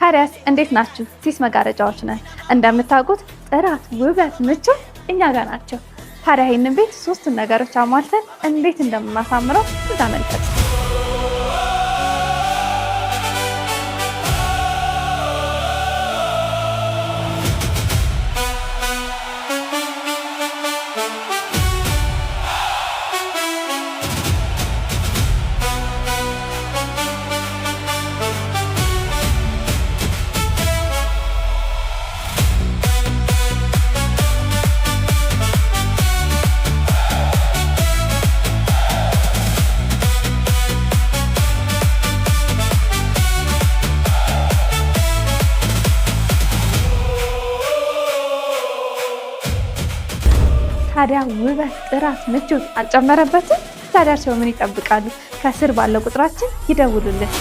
ታዲያስ እንዴት ናችሁ? ሲስ መጋረጃዎች ነን። እንደምታውቁት ጥራት፣ ውበት፣ ምቾት እኛ ጋር ናቸው። ታዲያ ይህንን ቤት ሶስቱን ነገሮች አሟልተን እንዴት እንደምናሳምረው ተመልከቱ። ታዲያ ውበት፣ ጥራት፣ ምቾት አልጨመረበትም? ታዲያ ሰው ምን ይጠብቃሉ? ከስር ባለው ቁጥራችን ይደውሉልን።